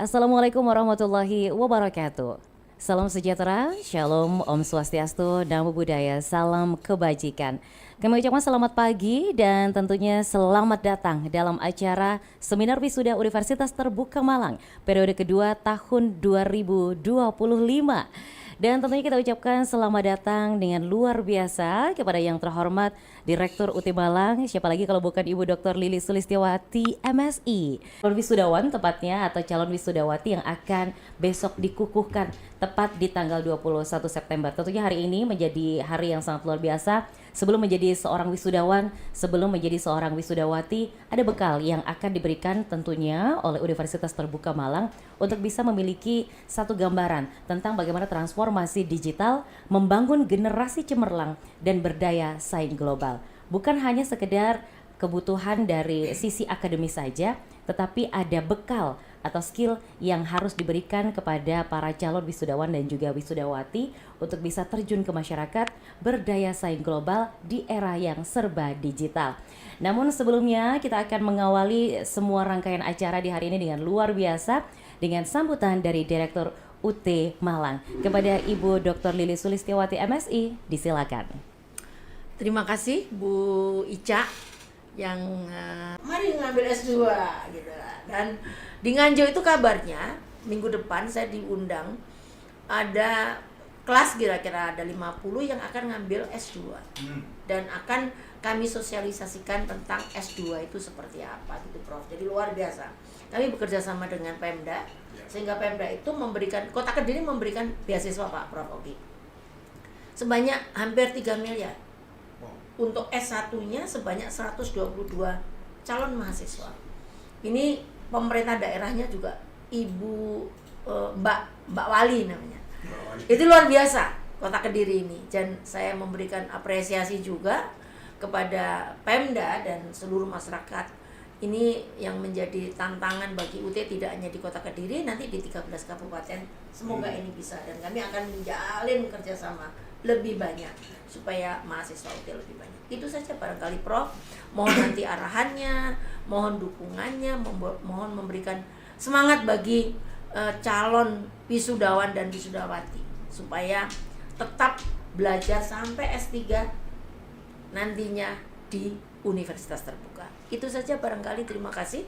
Assalamualaikum warahmatullahi wabarakatuh. Salam sejahtera, shalom, om swastiastu, namo buddhaya, salam kebajikan. Kami ucapkan selamat pagi dan tentunya selamat datang dalam acara Seminar Wisuda Universitas Terbuka Malang periode kedua tahun 2025. Dan tentunya kita ucapkan selamat datang dengan luar biasa kepada yang terhormat Direktur UT Malang, siapa lagi kalau bukan Ibu Dr. Lili Sulistiawati MSI. Calon wisudawan tepatnya atau calon wisudawati yang akan besok dikukuhkan tepat di tanggal 21 September. Tentunya hari ini menjadi hari yang sangat luar biasa. Sebelum menjadi seorang wisudawan, sebelum menjadi seorang wisudawati, ada bekal yang akan diberikan tentunya oleh Universitas Terbuka Malang untuk bisa memiliki satu gambaran tentang bagaimana transformasi digital membangun generasi cemerlang dan berdaya saing global. Bukan hanya sekedar kebutuhan dari sisi akademis saja, tetapi ada bekal atau skill yang harus diberikan kepada para calon wisudawan dan juga wisudawati untuk bisa terjun ke masyarakat, berdaya saing global di era yang serba digital. Namun sebelumnya kita akan mengawali semua rangkaian acara di hari ini dengan luar biasa dengan sambutan dari Direktur UT Malang. Kepada Ibu Dr. Lili Sulistiawati MSI, disilakan. Terima kasih Bu Ica yang mari ngambil S2 gitu. Dan di Nganjuk itu kabarnya minggu depan saya diundang ada kelas kira-kira ada 50 yang akan ngambil S2 dan akan kami sosialisasikan tentang S2 itu seperti apa gitu Prof. Jadi luar biasa. Kami bekerja sama dengan Pemda sehingga Pemda itu memberikan, Kota Kediri memberikan beasiswa Pak Prof. Oki sebanyak hampir 3 miliar. Untuk S1-nya sebanyak 122 calon mahasiswa. Ini pemerintah daerahnya juga Ibu Mbak Wali namanya. Itu luar biasa Kota Kediri ini. Dan saya memberikan apresiasi juga kepada Pemda dan seluruh masyarakat. Ini yang menjadi tantangan bagi UT tidak hanya di Kota Kediri, nanti di 13 kabupaten. Semoga ini bisa dan kami akan menjalin kerjasama lebih banyak supaya mahasiswa UT lebih banyak. Itu saja barangkali Prof. Mohon nanti arahannya, mohon dukungannya, mohon memberikan semangat bagi calon wisudawan dan wisudawati supaya tetap belajar sampai S3 nantinya di Universitas Terbuka. Itu saja barangkali, terima kasih.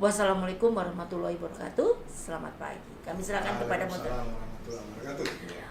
Wassalamualaikum warahmatullahi wabarakatuh. Selamat pagi. Kami silakan kepada moderator.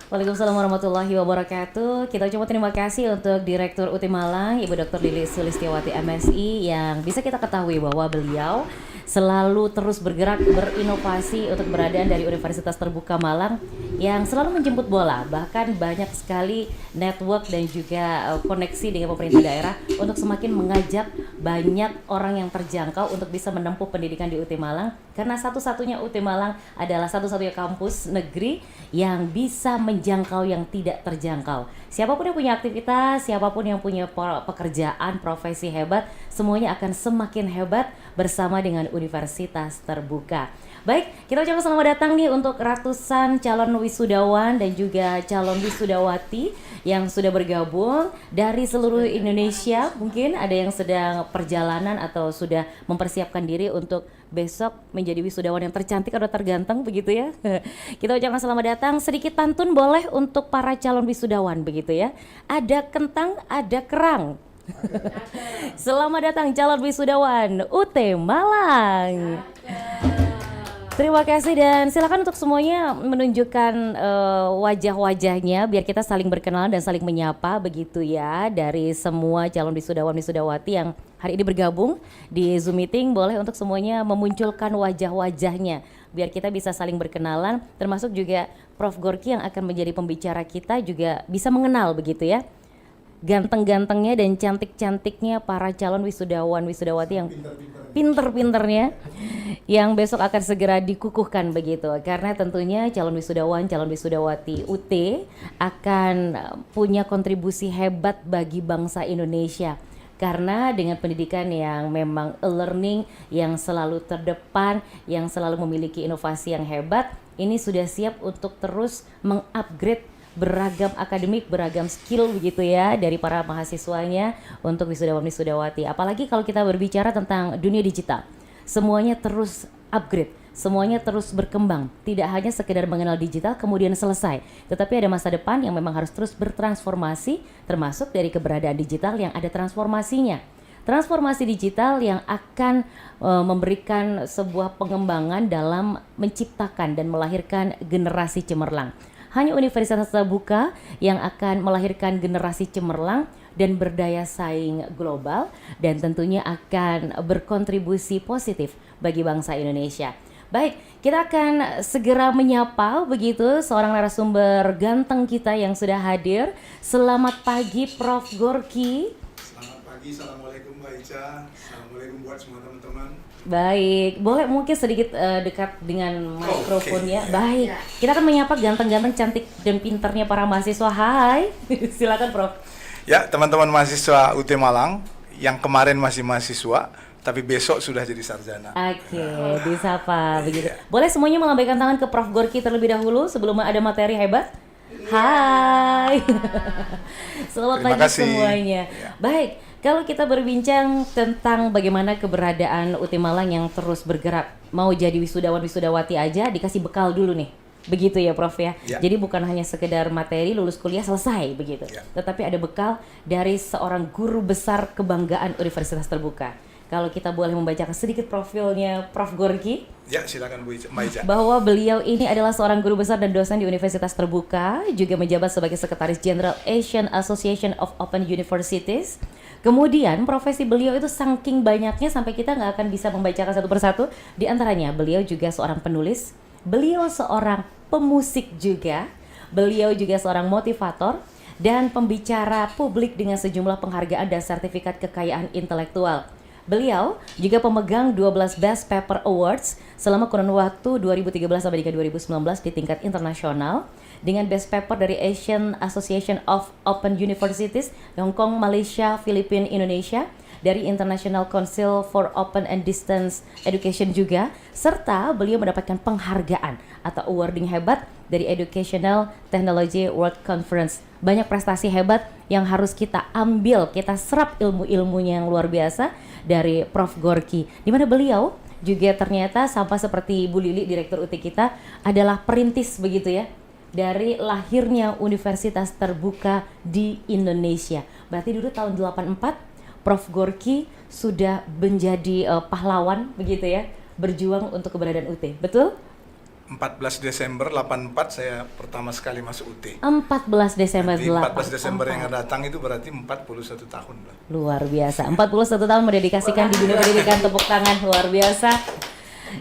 Waalaikumsalam warahmatullahi wabarakatuh. Kita ucapkan terima kasih untuk Direktur UT Malang, Ibu Dr. Lili Sulistiawati MSI, yang bisa kita ketahui bahwa beliau selalu terus bergerak berinovasi untuk keberadaan dari Universitas Terbuka Malang yang selalu menjemput bola, bahkan banyak sekali network dan juga koneksi dengan pemerintah daerah untuk semakin mengajak banyak orang yang terjangkau untuk bisa menempuh pendidikan di UT Malang, karena satu-satunya UT Malang adalah satu-satunya kampus negeri yang bisa menjangkau yang tidak terjangkau. Siapapun yang punya aktivitas, siapapun yang punya pekerjaan, profesi hebat, semuanya akan semakin hebat bersama dengan Universitas Terbuka. Baik, kita ucapkan selamat datang nih untuk ratusan calon wisudawan dan juga calon wisudawati yang sudah bergabung dari seluruh Indonesia. Mungkin ada yang sedang perjalanan atau sudah mempersiapkan diri untuk besok menjadi wisudawan yang tercantik atau terganteng begitu ya. Kita ucapkan selamat datang. Sedikit pantun boleh untuk para calon wisudawan begitu ya. Ada kentang, ada kerang. Selamat datang calon wisudawan UT Malang. Terima kasih dan silakan untuk semuanya menunjukkan wajah-wajahnya biar kita saling berkenalan dan saling menyapa begitu ya, dari semua calon wisudawan wisudawati yang hari ini bergabung di Zoom meeting. Boleh untuk semuanya memunculkan wajah-wajahnya biar kita bisa saling berkenalan, termasuk juga Prof. Gorky yang akan menjadi pembicara kita juga bisa mengenal begitu ya ganteng-gantengnya dan cantik-cantiknya para calon wisudawan wisudawati yang pinter-pinternya yang besok akan segera dikukuhkan begitu, karena tentunya calon wisudawan, calon wisudawati UT akan punya kontribusi hebat bagi bangsa Indonesia. Karena dengan pendidikan yang memang e-learning yang selalu terdepan, yang selalu memiliki inovasi yang hebat, ini sudah siap untuk terus mengupgrade beragam akademik, beragam skill begitu ya dari para mahasiswanya untuk wisudawan-wisudawati. Apalagi kalau kita berbicara tentang dunia digital, semuanya terus upgrade. Semuanya terus berkembang, tidak hanya sekedar mengenal digital kemudian selesai, tetapi ada masa depan yang memang harus terus bertransformasi, termasuk dari keberadaan digital yang ada transformasinya. Transformasi digital yang akan memberikan sebuah pengembangan dalam menciptakan dan melahirkan generasi cemerlang. Hanya universitas terbuka yang akan melahirkan generasi cemerlang dan berdaya saing global, dan tentunya akan berkontribusi positif bagi bangsa Indonesia. Baik, kita akan segera menyapa begitu seorang narasumber ganteng kita yang sudah hadir. Selamat pagi Prof. Gorky. Selamat pagi, Assalamualaikum Mbak Ica. Assalamualaikum buat semua teman-teman. Baik, boleh mungkin sedikit dekat dengan mikrofonnya. Okay. Baik, kita akan menyapa ganteng-ganteng, cantik dan pintarnya para mahasiswa. Hai, silakan Prof. Ya, teman-teman mahasiswa UT Malang yang kemarin masih mahasiswa, tapi besok sudah jadi sarjana. Oke, disapa begitu. Boleh semuanya melambaikan tangan ke Prof. Gorky terlebih dahulu sebelum ada materi hebat. Hai. Selamat Terima pagi kasih. semuanya. Ya. Baik, kalau kita berbincang tentang bagaimana keberadaan UT Malang yang terus bergerak, mau jadi wisudawan wisudawati aja dikasih bekal dulu nih. Begitu ya Prof ya. Ya. Jadi bukan hanya sekedar materi lulus kuliah selesai begitu. Ya. Tetapi ada bekal dari seorang guru besar kebanggaan Universitas Terbuka. Kalau kita boleh membacakan sedikit profilnya Prof. Gorky, Ya, silakan Bu Ica, Mbak Ica. bahwa beliau ini adalah seorang guru besar dan dosen di Universitas Terbuka, juga menjabat sebagai Sekretaris Jenderal Asian Association of Open Universities. Kemudian profesi beliau itu saking banyaknya sampai kita nggak akan bisa membacakan satu persatu. Di antaranya beliau juga seorang penulis, beliau seorang pemusik juga, beliau juga seorang motivator dan pembicara publik dengan sejumlah penghargaan dan sertifikat kekayaan intelektual. Beliau juga pemegang 12 Best Paper Awards selama kurun waktu 2013 sampai dengan 2019 di tingkat internasional dengan Best Paper dari Asian Association of Open Universities, Hong Kong, Malaysia, Filipina, Indonesia, dari International Council for Open and Distance Education juga, serta beliau mendapatkan penghargaan atau awarding hebat dari Educational Technology World Conference. Banyak prestasi hebat yang harus kita ambil, kita serap ilmu-ilmunya yang luar biasa dari Prof. Gorky, di mana beliau juga ternyata sama seperti Bu Lili, Direktur UT kita, adalah perintis begitu ya dari lahirnya Universitas Terbuka di Indonesia. Berarti dulu tahun 84 Prof. Gorky sudah menjadi pahlawan begitu ya, berjuang untuk keberadaan UT, betul? 14 Desember 84 saya pertama sekali masuk UT. 14 Desember Di 14 Desember yang akan datang itu berarti 41 tahun. Luar biasa, 41 tahun mendedikasikan di dunia pendidikan, tepuk tangan, luar biasa.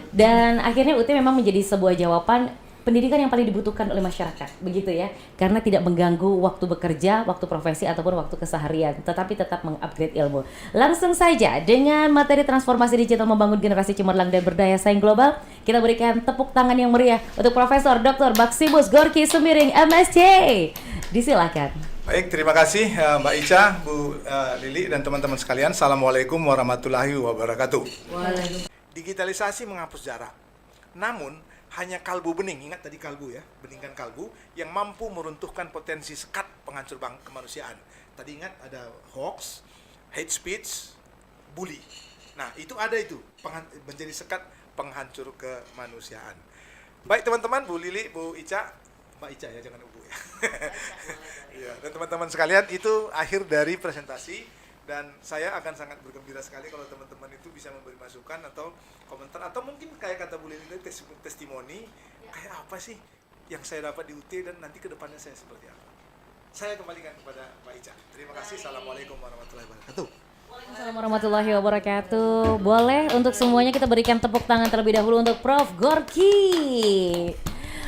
Dan akhirnya UT memang menjadi sebuah jawaban pendidikan yang paling dibutuhkan oleh masyarakat, begitu ya. Karena tidak mengganggu waktu bekerja, waktu profesi ataupun waktu keseharian, tetapi tetap mengupgrade ilmu. Langsung saja dengan materi transformasi digital membangun generasi cemerlang dan berdaya saing global, kita berikan tepuk tangan yang meriah untuk Profesor Dr. Maximus Gorky Sembiring, MSc. Disilakan. Baik, terima kasih Mbak Ica, Bu Lili, dan teman-teman sekalian. Assalamualaikum warahmatullahi wabarakatuh. Digitalisasi menghapus jarak. Namun, hanya kalbu bening, ingat tadi kalbu ya, beningkan kalbu, yang mampu meruntuhkan potensi sekat penghancur kemanusiaan. Tadi ingat ada hoax, hate speech, bully. Nah, itu ada itu, menjadi sekat penghancur kemanusiaan. Baik teman-teman, Bu Lili, Bu Ica, Mbak Ica ya, jangan Bu ya. Ya, dan teman-teman sekalian, itu akhir dari presentasi. Dan saya akan sangat bergembira sekali kalau teman-teman itu bisa memberi masukan atau komentar, atau mungkin kayak kata Bu Lili tadi, testimoni, kayak apa sih yang saya dapat di UT dan nanti kedepannya saya seperti apa. Saya kembalikan kepada Mbak Ica. Terima kasih. Assalamualaikum warahmatullahi wabarakatuh. Waalaikumsalam warahmatullahi wabarakatuh. Boleh untuk semuanya kita berikan tepuk tangan terlebih dahulu untuk Prof. Gorky.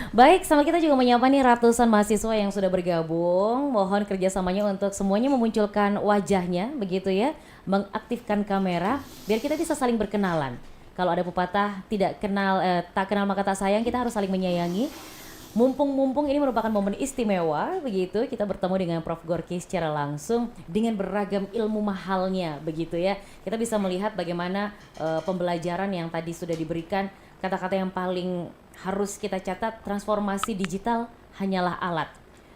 Baik, sama kita juga menyapa nih ratusan mahasiswa yang sudah bergabung. Mohon kerjasamanya untuk semuanya memunculkan wajahnya, begitu ya, mengaktifkan kamera, biar kita bisa saling berkenalan. Kalau ada pepatah tidak kenal, tak kenal maka tak sayang, kita harus saling menyayangi. Mumpung ini merupakan momen istimewa, begitu kita bertemu dengan Prof. Gorky secara langsung dengan beragam ilmu mahalnya, begitu ya. Kita bisa melihat bagaimana pembelajaran yang tadi sudah diberikan. Kata-kata yang paling harus kita catat, transformasi digital hanyalah alat.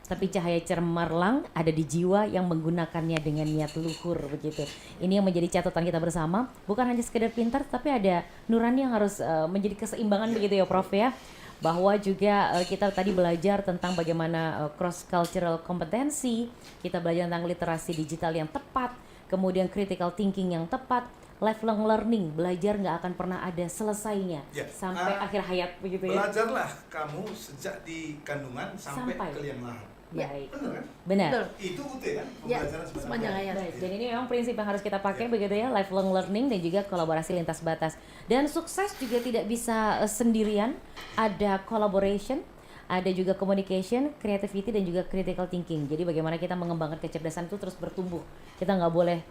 tapi cahaya cemerlang ada di jiwa yang menggunakannya dengan niat luhur begitu. Ini yang menjadi catatan kita bersama, bukan hanya sekedar pintar tapi ada nurani yang harus menjadi keseimbangan begitu ya Prof ya. Bahwa juga kita tadi belajar tentang bagaimana cross cultural kompetensi, kita belajar tentang literasi digital yang tepat, kemudian critical thinking yang tepat, lifelong learning, belajar nggak akan pernah ada selesainya sampai akhir hayat begitu ya. Belajarlah kamu sejak di kandungan sampai ke liang lahat. Baik. Benar kan? Benar. Itu UT kan? Ya, Pembelajaran sepanjang hayat. Baik, dan ini memang prinsip yang harus kita pakai begitu ya, lifelong learning dan juga kolaborasi lintas batas. Dan sukses juga tidak bisa sendirian, ada collaboration, ada juga communication, creativity dan juga critical thinking. Jadi bagaimana kita mengembangkan kecerdasan itu terus bertumbuh. Kita nggak boleh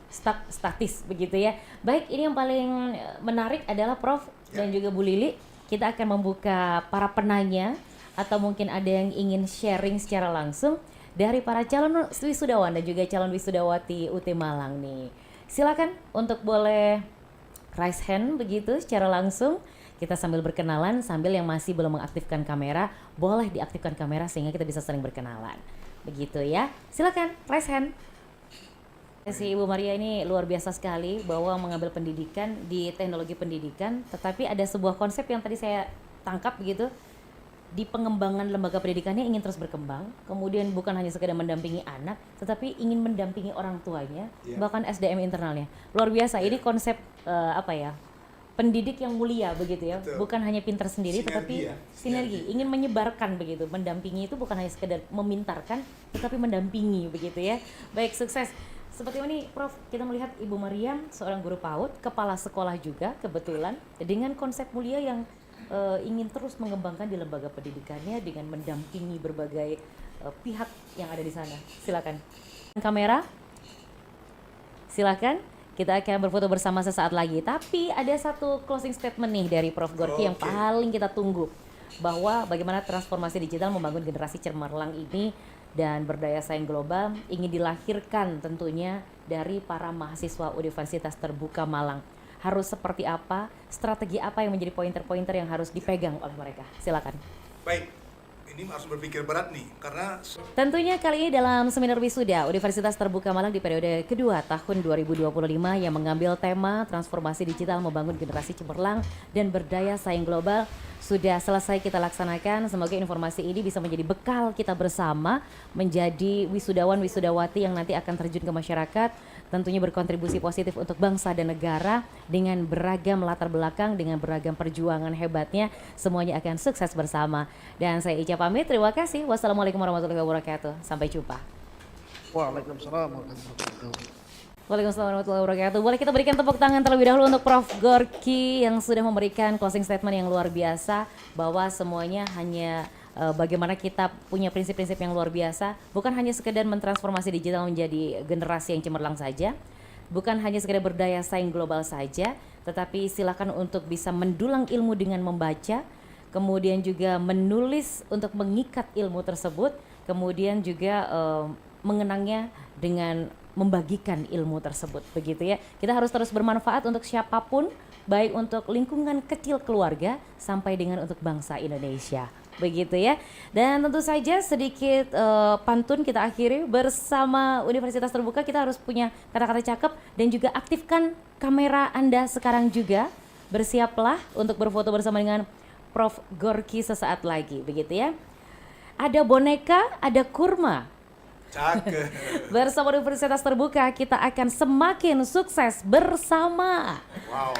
statis begitu ya. Baik, ini yang paling menarik adalah Prof dan juga Bu Lili. Kita akan membuka para penanya atau mungkin ada yang ingin sharing secara langsung dari para calon wisudawan dan juga calon wisudawati UT Malang nih. Silakan untuk boleh raise hand begitu secara langsung. Kita sambil berkenalan, sambil yang masih belum mengaktifkan kamera, boleh diaktifkan kamera sehingga kita bisa saling berkenalan. Begitu ya. Silakan raise hand. Si Ibu Maria ini luar biasa sekali bahwa mengambil pendidikan di teknologi pendidikan, tetapi ada sebuah konsep yang tadi saya tangkap begitu. Di pengembangan lembaga pendidikannya ingin terus berkembang, kemudian bukan hanya sekedar mendampingi anak, tetapi ingin mendampingi orang tuanya, bahkan SDM internalnya. Luar biasa, ini konsep pendidik yang mulia begitu ya. Betul. Bukan hanya pintar sendiri, Sinergi tetapi ya. sinergi, ingin menyebarkan begitu. Mendampingi itu bukan hanya sekedar memintarkan, tetapi mendampingi begitu ya. Baik, sukses. Seperti ini Prof, kita melihat Ibu Mariam, seorang guru PAUD, kepala sekolah juga kebetulan, dengan konsep mulia yang ingin terus mengembangkan di lembaga pendidikannya dengan mendampingi berbagai pihak yang ada di sana. Silakan. Kamera. Silakan. Kita akan berfoto bersama sesaat lagi. Tapi ada satu closing statement nih dari Prof Gorky yang paling kita tunggu, bahwa bagaimana transformasi digital membangun generasi cemerlang ini dan berdaya saing global ingin dilahirkan tentunya dari para mahasiswa Universitas Terbuka Malang. Harus seperti apa, strategi apa yang menjadi pointer-pointer yang harus dipegang oleh mereka. Silakan. Baik, ini harus berpikir berat nih, karena Tentunya kali ini dalam seminar wisuda Universitas Terbuka Malang di periode kedua tahun 2025 yang mengambil tema transformasi digital membangun generasi cemerlang dan berdaya saing global sudah selesai kita laksanakan. Semoga informasi ini bisa menjadi bekal kita bersama menjadi wisudawan-wisudawati yang nanti akan terjun ke masyarakat, tentunya berkontribusi positif untuk bangsa dan negara dengan beragam latar belakang, dengan beragam perjuangan hebatnya. Semuanya akan sukses bersama. Dan saya Ica pamit, terima kasih. Wassalamualaikum warahmatullahi wabarakatuh. Sampai jumpa. Waalaikumsalam warahmatullahi wabarakatuh. Waalaikumsalam warahmatullahi wabarakatuh. Boleh kita berikan tepuk tangan terlebih dahulu untuk Prof Gorky yang sudah memberikan closing statement yang luar biasa, bahwa semuanya hanya bagaimana kita punya prinsip-prinsip yang luar biasa, bukan hanya sekedar mentransformasi digital menjadi generasi yang cemerlang saja, bukan hanya sekedar berdaya saing global saja, tetapi silakan untuk bisa mendulang ilmu dengan membaca, kemudian juga menulis untuk mengikat ilmu tersebut, kemudian juga mengenangnya dengan membagikan ilmu tersebut begitu ya. Kita harus terus bermanfaat untuk siapapun, baik untuk lingkungan kecil keluarga sampai dengan untuk bangsa Indonesia begitu ya. Dan tentu saja sedikit pantun kita akhiri bersama Universitas Terbuka. Kita harus punya kata-kata cakep dan juga aktifkan kamera Anda sekarang juga. Bersiaplah untuk berfoto bersama dengan Prof Gorky sesaat lagi begitu ya. Ada boneka, ada kurma. cakep. Bersama Universitas Terbuka kita akan semakin sukses bersama. Wow.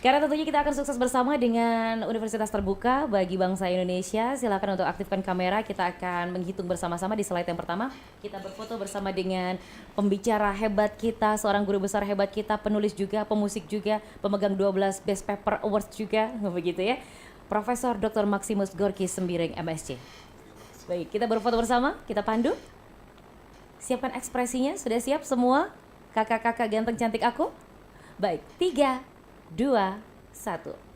Karena tentunya kita akan sukses bersama dengan Universitas Terbuka bagi bangsa Indonesia. Silakan untuk aktifkan kamera, kita akan menghitung bersama-sama di slide yang pertama. Kita berfoto bersama dengan pembicara hebat kita, seorang guru besar hebat kita, penulis juga, pemusik juga, pemegang 12 Best Paper Awards juga, begitu ya. Profesor Dr. Maximus Gorky Sembiring MSc. Baik, kita berfoto bersama, kita pandu. Siapkan ekspresinya, sudah siap semua? Kakak-kakak ganteng cantik aku? Baik, 3, 2, 1.